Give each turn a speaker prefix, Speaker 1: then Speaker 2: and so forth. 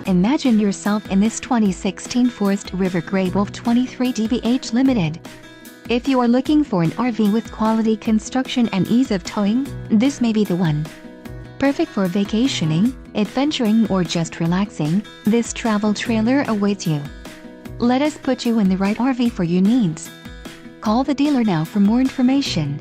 Speaker 1: Imagine yourself in this 2016 Forest River Grey Wolf 23 DBH Limited. If you are looking for an RV with quality construction and ease of towing, this may be the one. Perfect for vacationing, adventuring, or just relaxing, this travel trailer awaits you. Let us put you in the right RV for your needs. Call the dealer now for more information.